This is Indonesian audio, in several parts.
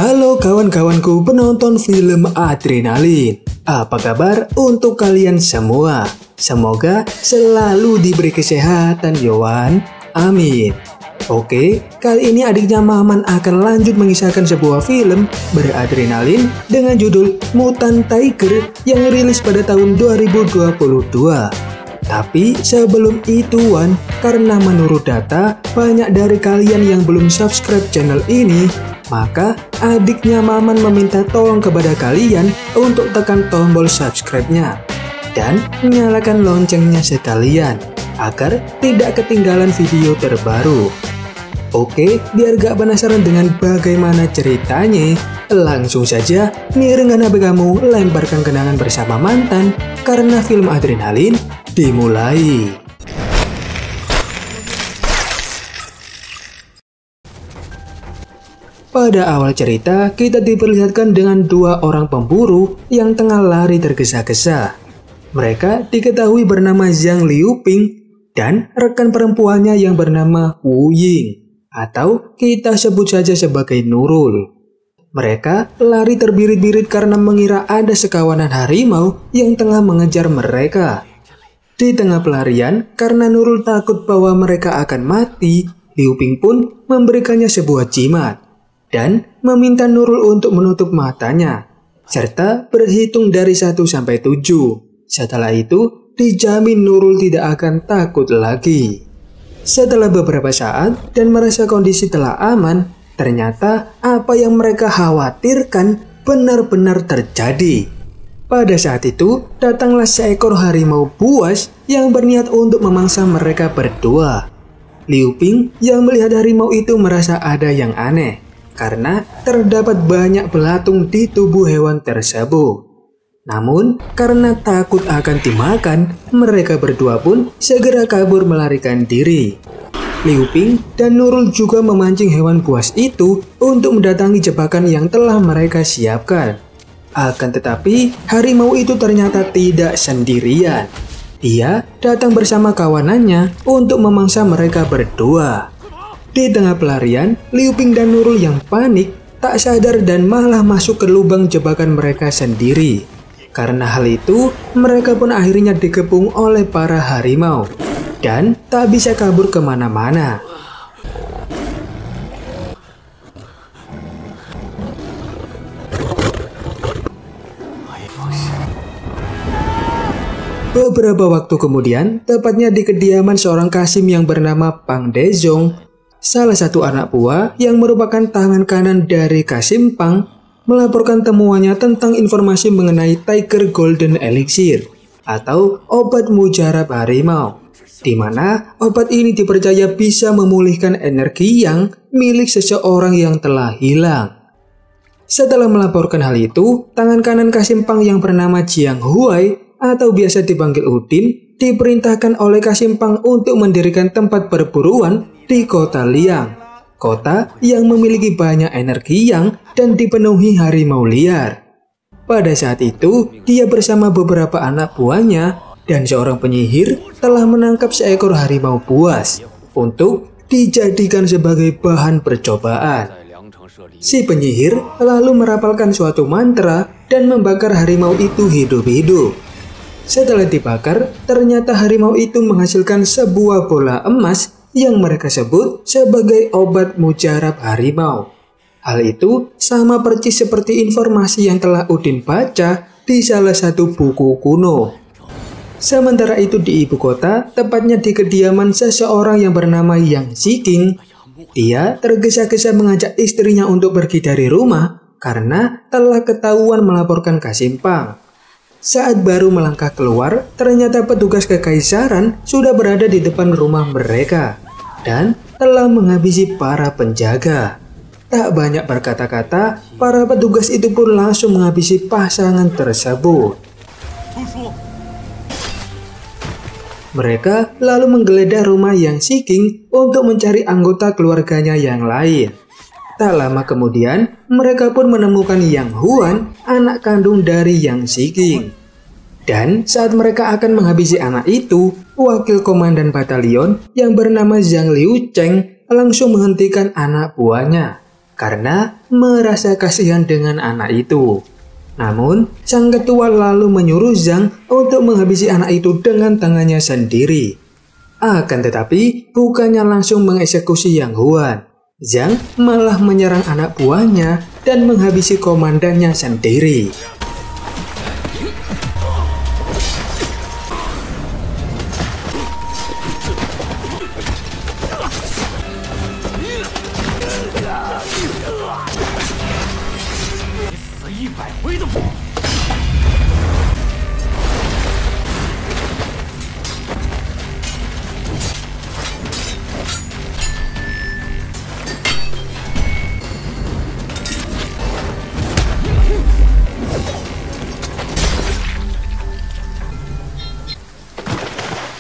Halo kawan-kawanku penonton film Adrenalin. Apa kabar untuk kalian semua? Semoga selalu diberi kesehatan Yowan. Amin. Oke, kali ini adiknya Maman akan lanjut mengisahkan sebuah film beradrenalin dengan judul Mutant Tiger yang rilis pada tahun 2022. Tapi sebelum itu Wan, karena menurut data banyak dari kalian yang belum subscribe channel ini, maka adiknya Maman meminta tolong kepada kalian untuk tekan tombol subscribe-nya dan nyalakan loncengnya sekalian agar tidak ketinggalan video terbaru. Oke, biar gak penasaran dengan bagaimana ceritanya, langsung saja miringkan HP kamu, lemparkan kenangan bersama mantan, karena film Adrenalin dimulai. Pada awal cerita, kita diperlihatkan dengan dua orang pemburu yang tengah lari tergesa-gesa. Mereka diketahui bernama Zhang Liuping dan rekan perempuannya yang bernama Wu Ying, atau kita sebut saja sebagai Nurul. Mereka lari terbirit-birit karena mengira ada sekawanan harimau yang tengah mengejar mereka. Di tengah pelarian, karena Nurul takut bahwa mereka akan mati, Liuping pun memberikannya sebuah jimat dan meminta Nurul untuk menutup matanya, serta berhitung dari 1 sampai 7. Setelah itu, dijamin Nurul tidak akan takut lagi. Setelah beberapa saat dan merasa kondisi telah aman, ternyata apa yang mereka khawatirkan benar-benar terjadi. Pada saat itu, datanglah seekor harimau buas yang berniat untuk memangsa mereka berdua. Liuping yang melihat harimau itu merasa ada yang aneh, karena terdapat banyak belatung di tubuh hewan tersebut. Namun, karena takut akan dimakan, mereka berdua pun segera kabur melarikan diri. Liuping dan Nurul juga memancing hewan buas itu untuk mendatangi jebakan yang telah mereka siapkan. Akan tetapi, harimau itu ternyata tidak sendirian. Dia datang bersama kawanannya untuk memangsa mereka berdua. Di tengah pelarian, Liuping dan Nurul yang panik tak sadar dan malah masuk ke lubang jebakan mereka sendiri. Karena hal itu, mereka pun akhirnya dikepung oleh para harimau dan tak bisa kabur kemana-mana. Beberapa waktu kemudian, tepatnya di kediaman seorang Kasim yang bernama Pang Dezong, salah satu anak buah yang merupakan tangan kanan dari Kasim Pang, melaporkan temuannya tentang informasi mengenai Tiger Golden Elixir atau obat mujarab harimau, di mana obat ini dipercaya bisa memulihkan energi yang milik seseorang yang telah hilang. Setelah melaporkan hal itu, tangan kanan Kasim Pang yang bernama Jiang Huai atau biasa dipanggil Udin diperintahkan oleh Kasim Pang untuk mendirikan tempat perburuan di kota Liang, kota yang memiliki banyak energi yang dan dipenuhi harimau liar. Pada saat itu, dia bersama beberapa anak buahnya dan seorang penyihir telah menangkap seekor harimau buas untuk dijadikan sebagai bahan percobaan. Si penyihir lalu merapalkan suatu mantra dan membakar harimau itu hidup-hidup. Setelah dibakar, ternyata harimau itu menghasilkan sebuah bola emas yang mereka sebut sebagai obat mujarab harimau. Hal itu sama persis seperti informasi yang telah Udin baca di salah satu buku kuno. Sementara itu di ibu kota, tepatnya di kediaman seseorang yang bernama Yang Ziking, dia tergesa-gesa mengajak istrinya untuk pergi dari rumah karena telah ketahuan melaporkan Kasim Pang. Saat baru melangkah keluar, ternyata petugas kekaisaran sudah berada di depan rumah mereka dan telah menghabisi para penjaga. Tak banyak berkata-kata, para petugas itu pun langsung menghabisi pasangan tersebut. Mereka lalu menggeledah rumah Yang Ziking untuk mencari anggota keluarganya yang lain. Tak lama kemudian, mereka pun menemukan Yang Huan, anak kandung dari Yang Ziking. Dan saat mereka akan menghabisi anak itu, wakil komandan batalion yang bernama Zhang Liu Cheng langsung menghentikan anak buahnya. karena merasa kasihan dengan anak itu. Namun, sang ketua lalu menyuruh Zhang untuk menghabisi anak itu dengan tangannya sendiri. Akan tetapi, bukannya langsung mengeksekusi Yang Huan, Zhang malah menyerang anak buahnya dan menghabisi komandannya sendiri.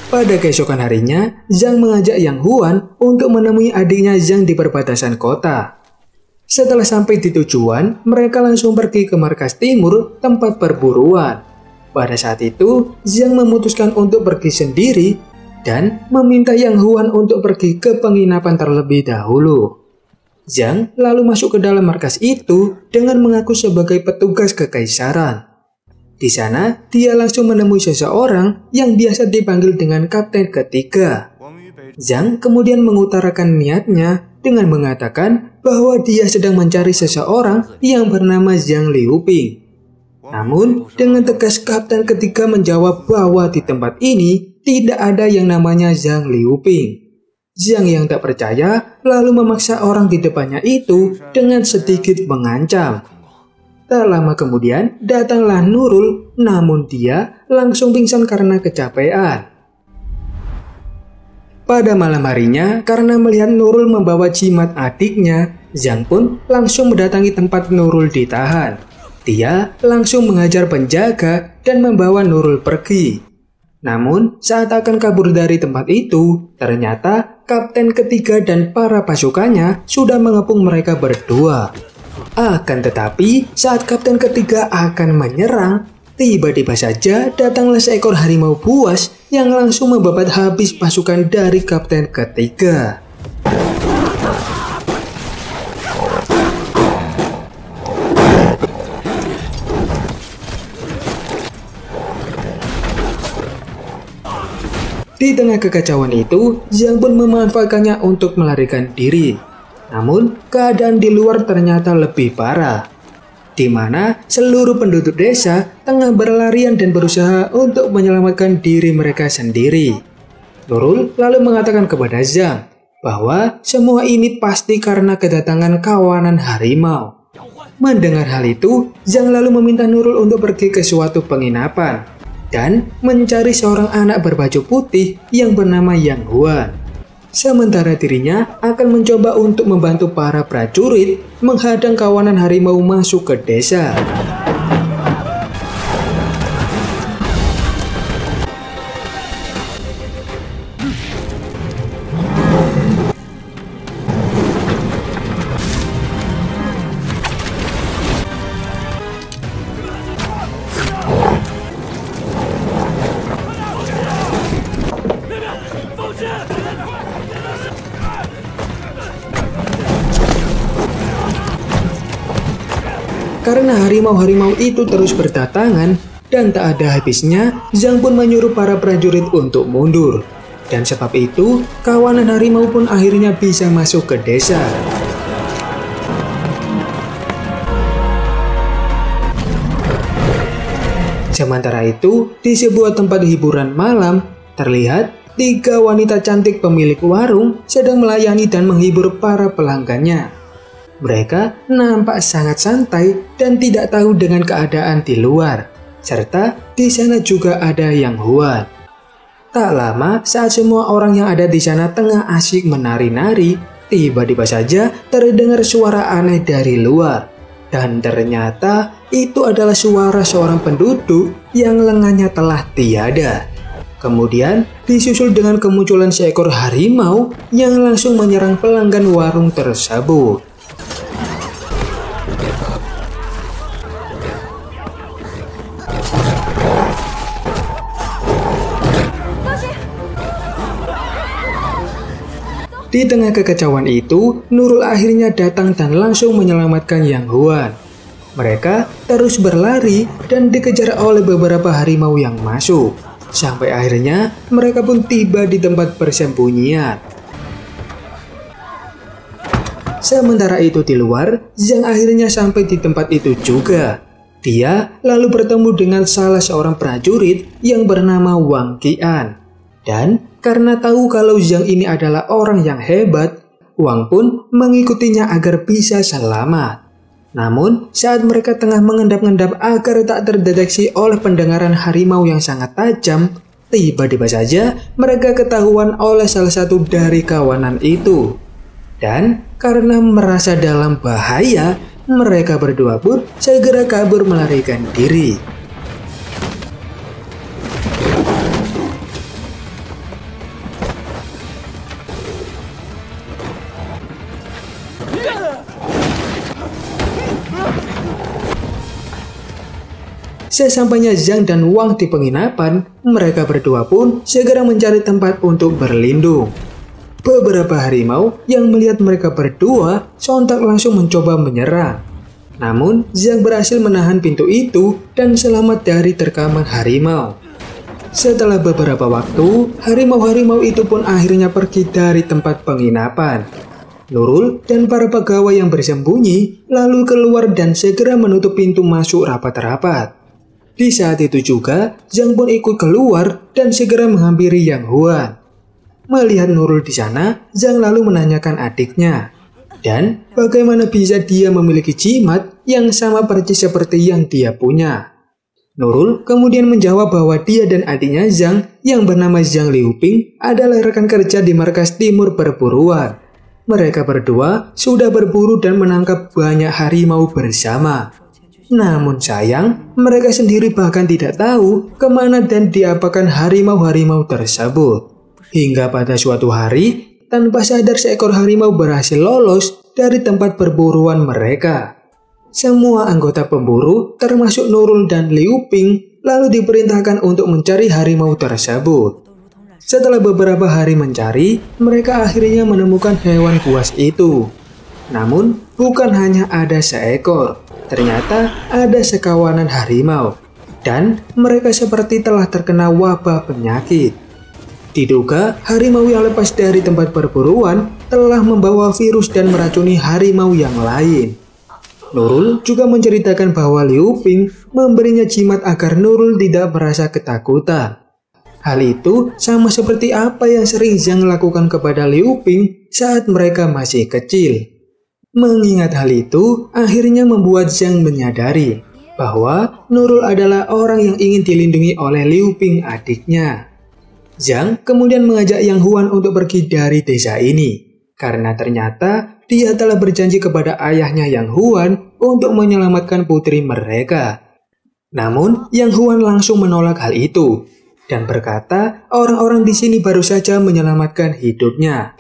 Pada keesokan harinya, Zhang mengajak Yang Huan untuk menemui adiknya Zhang di perbatasan kota. Setelah sampai di tujuan, mereka langsung pergi ke markas timur tempat perburuan. Pada saat itu, Zhang memutuskan untuk pergi sendiri dan meminta Yang Huan untuk pergi ke penginapan terlebih dahulu. Zhang lalu masuk ke dalam markas itu dengan mengaku sebagai petugas kekaisaran. Di sana, dia langsung menemui seseorang yang biasa dipanggil dengan Kapten Ketiga. Zhang kemudian mengutarakan niatnya dengan mengatakan bahwa dia sedang mencari seseorang yang bernama Zhang Liuping. Namun, dengan tegas Kapten Ketiga menjawab bahwa di tempat ini tidak ada yang namanya Zhang Liuping. Zhang yang tak percaya lalu memaksa orang di depannya itu dengan sedikit mengancam. Tak lama kemudian, datanglah Nurul, namun dia langsung pingsan karena kecapean. Pada malam harinya, karena melihat Nurul membawa jimat adiknya, Zhang pun langsung mendatangi tempat Nurul ditahan. Dia langsung mengajar penjaga dan membawa Nurul pergi. Namun, saat akan kabur dari tempat itu, ternyata Kapten Ketiga dan para pasukannya sudah mengepung mereka berdua. Akan tetapi, saat Kapten Ketiga akan menyerang, tiba-tiba saja datanglah seekor harimau buas yang langsung membabat habis pasukan dari Kapten Ketiga. Di tengah kekacauan itu, Zhang pun memanfaatkannya untuk melarikan diri. Namun, keadaan di luar ternyata lebih parah, di mana seluruh penduduk desa tengah berlarian dan berusaha untuk menyelamatkan diri mereka sendiri. Nurul lalu mengatakan kepada Zhang bahwa semua ini pasti karena kedatangan kawanan harimau. Mendengar hal itu, Zhang lalu meminta Nurul untuk pergi ke suatu penginapan dan mencari seorang anak berbaju putih yang bernama Yang Huan. Sementara dirinya akan mencoba untuk membantu para prajurit menghadang kawanan harimau masuk ke desa. Karena harimau-harimau itu terus berdatangan dan tak ada habisnya, Zhang pun menyuruh para prajurit untuk mundur. Dan sebab itu, kawanan harimau pun akhirnya bisa masuk ke desa. Sementara itu, di sebuah tempat hiburan malam, terlihat 3 wanita cantik pemilik warung sedang melayani dan menghibur para pelanggannya. Mereka nampak sangat santai dan tidak tahu dengan keadaan di luar. Serta di sana juga ada Yang Huan. Tak lama saat semua orang yang ada di sana tengah asyik menari-nari, tiba-tiba saja terdengar suara aneh dari luar. Dan ternyata itu adalah suara seorang penduduk yang lengannya telah tiada. Kemudian disusul dengan kemunculan seekor harimau yang langsung menyerang pelanggan warung tersebut. Di tengah kekacauan itu, Nurul akhirnya datang dan langsung menyelamatkan Yang Huan. Mereka terus berlari dan dikejar oleh beberapa harimau yang masuk. Sampai akhirnya mereka pun tiba di tempat persembunyian. Sementara itu di luar, Zhang akhirnya sampai di tempat itu juga. Dia lalu bertemu dengan salah seorang prajurit yang bernama Wang Qian. Dan karena tahu kalau Zhang ini adalah orang yang hebat, Wang pun mengikutinya agar bisa selamat. Namun, saat mereka tengah mengendap-endap agar tak terdeteksi oleh pendengaran harimau yang sangat tajam, tiba-tiba saja mereka ketahuan oleh salah satu dari kawanan itu. Dan karena merasa dalam bahaya, mereka berdua pun segera kabur melarikan diri. Sesampainya Zhang dan Wang di penginapan, mereka berdua pun segera mencari tempat untuk berlindung. Beberapa harimau yang melihat mereka berdua sontak langsung mencoba menyerang. Namun, Zhang berhasil menahan pintu itu dan selamat dari terkaman harimau. Setelah beberapa waktu, harimau-harimau itu pun akhirnya pergi dari tempat penginapan. Nurul dan para pegawai yang bersembunyi lalu keluar dan segera menutup pintu masuk rapat-rapat. Di saat itu juga, Zhang pun ikut keluar dan segera menghampiri Yang Huan. Melihat Nurul di sana, Zhang lalu menanyakan adiknya. Dan bagaimana bisa dia memiliki jimat yang sama persis seperti yang dia punya. Nurul kemudian menjawab bahwa dia dan adiknya Zhang yang bernama Zhang Liuping adalah rekan kerja di markas timur perburuan. Mereka berdua sudah berburu dan menangkap banyak harimau bersama. Namun sayang, mereka sendiri bahkan tidak tahu kemana dan diapakan harimau-harimau tersebut. Hingga pada suatu hari, tanpa sadar seekor harimau berhasil lolos dari tempat perburuan mereka. Semua anggota pemburu, termasuk Nurul dan Liuping, lalu diperintahkan untuk mencari harimau tersebut. Setelah beberapa hari mencari, mereka akhirnya menemukan hewan buas itu. Namun, bukan hanya ada seekor. Ternyata ada sekawanan harimau, dan mereka seperti telah terkena wabah penyakit. Diduga harimau yang lepas dari tempat perburuan telah membawa virus dan meracuni harimau yang lain. Nurul juga menceritakan bahwa Liuping memberinya jimat agar Nurul tidak merasa ketakutan. Hal itu sama seperti apa yang sering Zhang lakukan kepada Liuping saat mereka masih kecil. Mengingat hal itu, akhirnya membuat Zhang menyadari bahwa Nurul adalah orang yang ingin dilindungi oleh Liuping adiknya. Zhang kemudian mengajak Yang Huan untuk pergi dari desa ini, karena ternyata dia telah berjanji kepada ayahnya Yang Huan untuk menyelamatkan putri mereka. Namun, Yang Huan langsung menolak hal itu, dan berkata orang-orang di sini baru saja menyelamatkan hidupnya.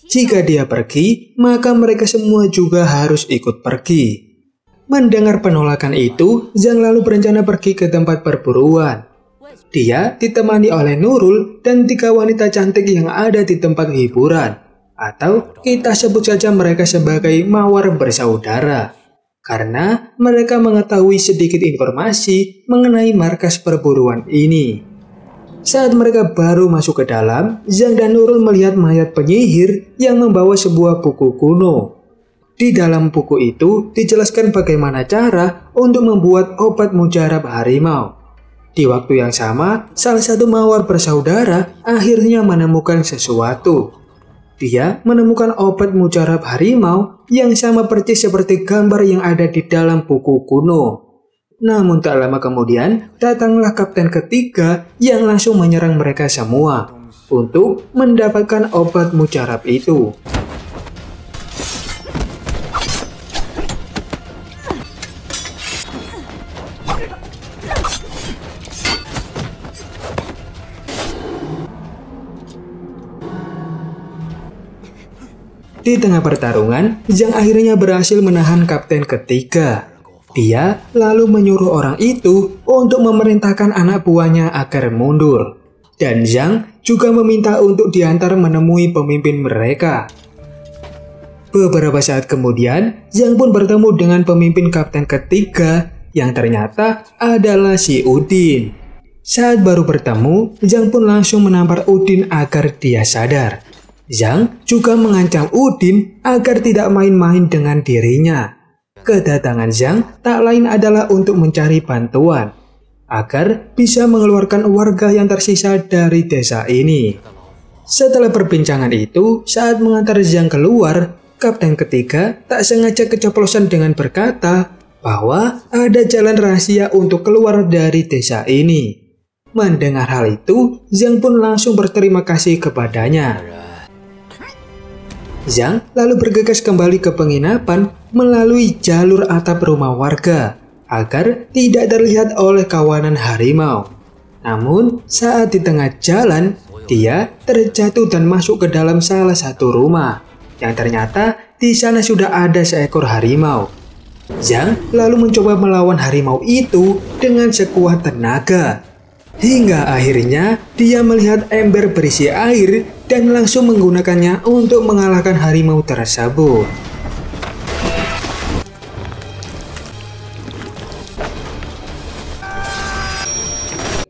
Jika dia pergi, maka mereka semua juga harus ikut pergi. Mendengar penolakan itu, Zhang lalu berencana pergi ke tempat perburuan. Dia ditemani oleh Nurul dan 3 wanita cantik yang ada di tempat hiburan. Atau kita sebut saja mereka sebagai mawar bersaudara. Karena mereka mengetahui sedikit informasi mengenai markas perburuan ini. Saat mereka baru masuk ke dalam, Zhang dan Nurul melihat mayat penyihir yang membawa sebuah buku kuno. Di dalam buku itu dijelaskan bagaimana cara untuk membuat obat mujarab harimau. Di waktu yang sama, salah satu mawar bersaudara akhirnya menemukan sesuatu. Dia menemukan obat mujarab harimau yang sama persis seperti gambar yang ada di dalam buku kuno. Namun tak lama kemudian, datanglah kapten ketiga yang langsung menyerang mereka semua untuk mendapatkan obat mujarab itu. Di tengah pertarungan, Zhang akhirnya berhasil menahan kapten ketiga. Dia lalu menyuruh orang itu untuk memerintahkan anak buahnya agar mundur. dan Zhang juga meminta untuk diantar menemui pemimpin mereka. Beberapa saat kemudian, Zhang pun bertemu dengan pemimpin kapten ketiga yang ternyata adalah si Udin. Saat baru bertemu, Zhang pun langsung menampar Udin agar dia sadar. Zhang juga mengancam Udin agar tidak main-main dengan dirinya. Kedatangan Zhang tak lain adalah untuk mencari bantuan agar bisa mengeluarkan warga yang tersisa dari desa ini. Setelah perbincangan itu, saat mengantar Zhang keluar, kapten ketiga tak sengaja keceplosan dengan berkata bahwa ada jalan rahasia untuk keluar dari desa ini. Mendengar hal itu, Zhang pun langsung berterima kasih kepadanya. Zhang lalu bergegas kembali ke penginapan melalui jalur atap rumah warga agar tidak terlihat oleh kawanan harimau. Namun, saat di tengah jalan, dia terjatuh dan masuk ke dalam salah satu rumah yang ternyata di sana sudah ada seekor harimau. Zhang lalu mencoba melawan harimau itu dengan sekuat tenaga. Hingga akhirnya dia melihat ember berisi air dan langsung menggunakannya untuk mengalahkan harimau tersebut.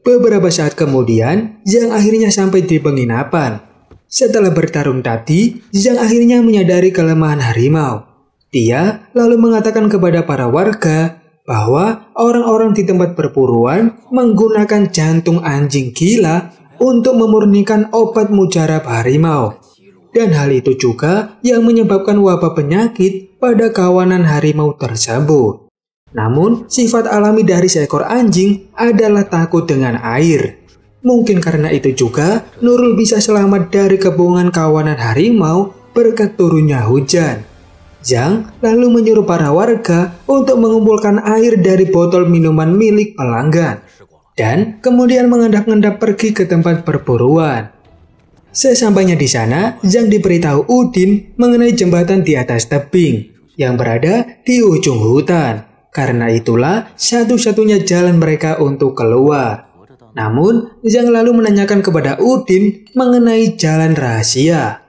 Beberapa saat kemudian, Zhang akhirnya sampai di penginapan. Setelah bertarung tadi, Zhang akhirnya menyadari kelemahan harimau. Dia lalu mengatakan kepada para warga bahwa orang-orang di tempat perburuan menggunakan jantung anjing gila untuk memurnikan obat mujarab harimau. Dan hal itu juga yang menyebabkan wabah penyakit pada kawanan harimau tersebut. Namun, sifat alami dari seekor anjing adalah takut dengan air. Mungkin karena itu juga Nurul bisa selamat dari kepungan kawanan harimau berkat turunnya hujan. Zhang lalu menyuruh para warga untuk mengumpulkan air dari botol minuman milik pelanggan dan kemudian mengendap-endap pergi ke tempat perburuan. Sesampainya di sana, Zhang diberitahu Udin mengenai jembatan di atas tebing yang berada di ujung hutan. Karena itulah satu-satunya jalan mereka untuk keluar. Namun, Zhang lalu menanyakan kepada Udin mengenai jalan rahasia.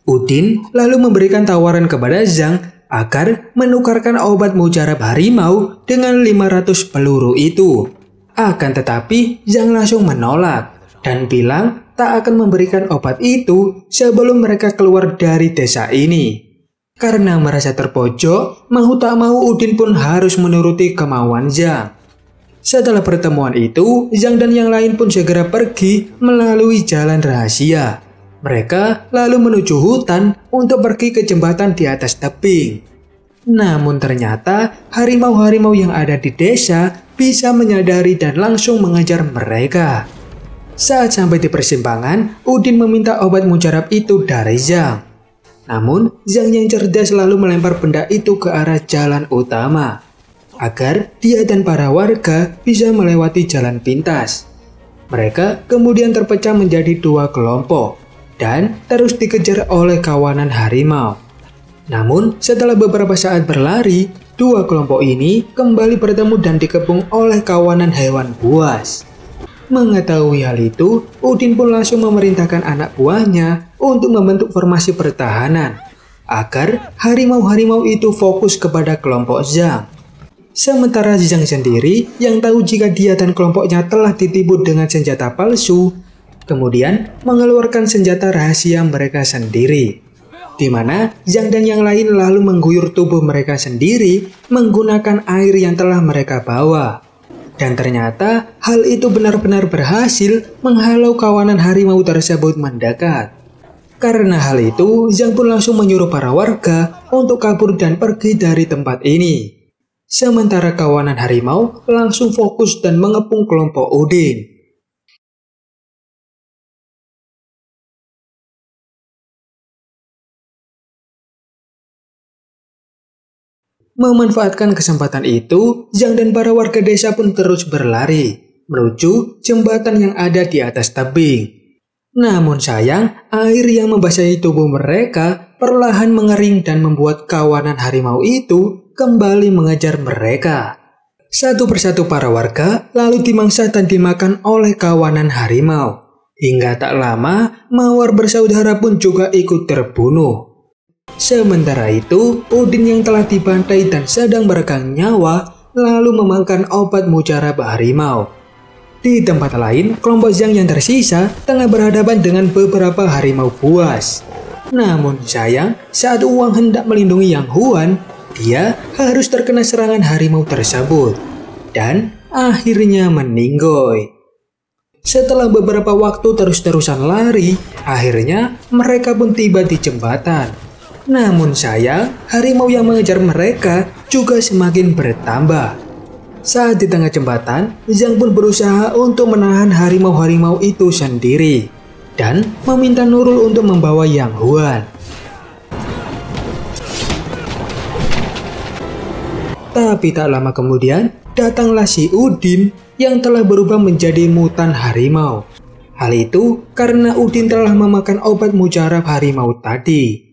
Udin lalu memberikan tawaran kepada Zhang agar menukarkan obat mujarab harimau dengan 500 peluru itu. Akan tetapi, Zhang langsung menolak dan bilang tak akan memberikan obat itu sebelum mereka keluar dari desa ini. Karena merasa terpojok, mau tak mau Udin pun harus menuruti kemauan Zhang. Setelah pertemuan itu, Zhang dan yang lain pun segera pergi melalui jalan rahasia. Mereka lalu menuju hutan untuk pergi ke jembatan di atas tebing. Namun ternyata harimau-harimau yang ada di desa bisa menyadari dan langsung mengejar mereka. Saat sampai di persimpangan, Udin meminta obat mujarab itu dari Zhang. Namun, Zhang yang cerdas lalu melempar benda itu ke arah jalan utama agar dia dan para warga bisa melewati jalan pintas. Mereka kemudian terpecah menjadi dua kelompok dan terus dikejar oleh kawanan harimau. Namun, setelah beberapa saat berlari, dua kelompok ini kembali bertemu dan dikepung oleh kawanan hewan buas. Mengetahui hal itu, Udin pun langsung memerintahkan anak buahnya untuk membentuk formasi pertahanan agar harimau-harimau itu fokus kepada kelompok Zhang. Sementara Zhang sendiri yang tahu jika dia dan kelompoknya telah ditipu dengan senjata palsu, kemudian mengeluarkan senjata rahasia mereka sendiri, di mana Zhang dan yang lain lalu mengguyur tubuh mereka sendiri menggunakan air yang telah mereka bawa. Dan ternyata hal itu benar-benar berhasil menghalau kawanan harimau tersebut mendekat. Karena hal itu, Zhang pun langsung menyuruh para warga untuk kabur dan pergi dari tempat ini. Sementara kawanan harimau langsung fokus dan mengepung kelompok Udin. Memanfaatkan kesempatan itu, Zhang dan para warga desa pun terus berlari menuju jembatan yang ada di atas tebing. Namun sayang, air yang membasahi tubuh mereka perlahan mengering dan membuat kawanan harimau itu kembali mengejar mereka. Satu persatu para warga lalu dimangsa dan dimakan oleh kawanan harimau. Hingga tak lama, Mawar bersaudara pun juga ikut terbunuh. Sementara itu, Udin yang telah dibantai dan sedang meregang nyawa, lalu memakan obat mujarab harimau. Di tempat lain, kelompok Zhang yang tersisa tengah berhadapan dengan beberapa harimau buas. Namun sayang, saat Wang hendak melindungi Yang Huan, dia harus terkena serangan harimau tersebut. Dan akhirnya meninggoy. Setelah beberapa waktu terus-terusan lari, akhirnya mereka pun tiba di jembatan. Namun sayang, harimau yang mengejar mereka juga semakin bertambah. Saat di tengah jembatan, Zhang pun berusaha untuk menahan harimau-harimau itu sendiri dan meminta Nurul untuk membawa Yang Huan. Tapi tak lama kemudian, datanglah si Udin yang telah berubah menjadi mutan harimau. Hal itu karena Udin telah memakan obat mujarab harimau tadi.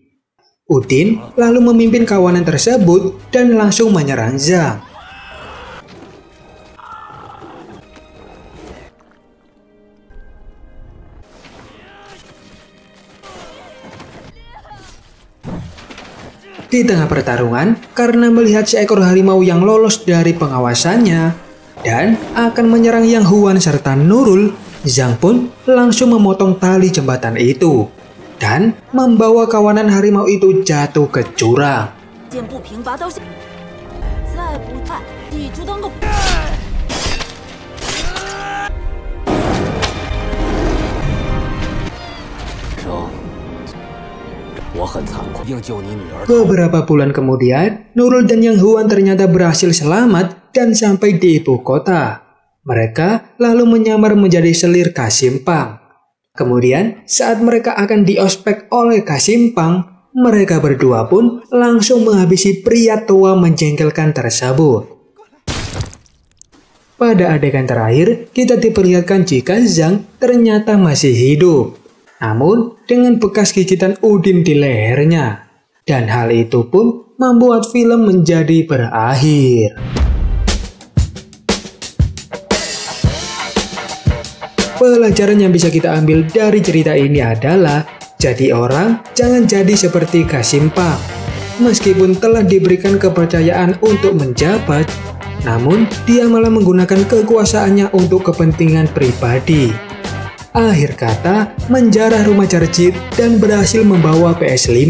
Udin lalu memimpin kawanan tersebut dan langsung menyerang Zhang. Di tengah pertarungan, karena melihat seekor harimau yang lolos dari pengawasannya dan akan menyerang Yang Huan serta Nurul, Zhang pun langsung memotong tali jembatan itu dan membawa kawanan harimau itu jatuh ke jurang. Beberapa bulan kemudian, Nurul dan Yang Huan ternyata berhasil selamat dan sampai di ibu kota. Mereka lalu menyamar menjadi selir Kasimpang. Kemudian, saat mereka akan diospek oleh Kasimpang, mereka berdua pun langsung menghabisi pria tua menjengkelkan tersebut. Pada adegan terakhir, kita diperlihatkan jika Zhang ternyata masih hidup, namun dengan bekas gigitan Udin di lehernya. Dan hal itu pun membuat film menjadi berakhir. Pelajaran yang bisa kita ambil dari cerita ini adalah, jadi orang jangan jadi seperti Kasimpang. Meskipun telah diberikan kepercayaan untuk menjabat, namun dia malah menggunakan kekuasaannya untuk kepentingan pribadi. Akhir kata, menjarah rumah Jarjit dan berhasil membawa PS5.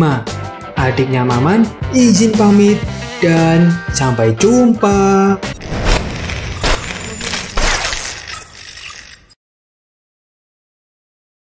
Adiknya Maman izin pamit dan sampai jumpa.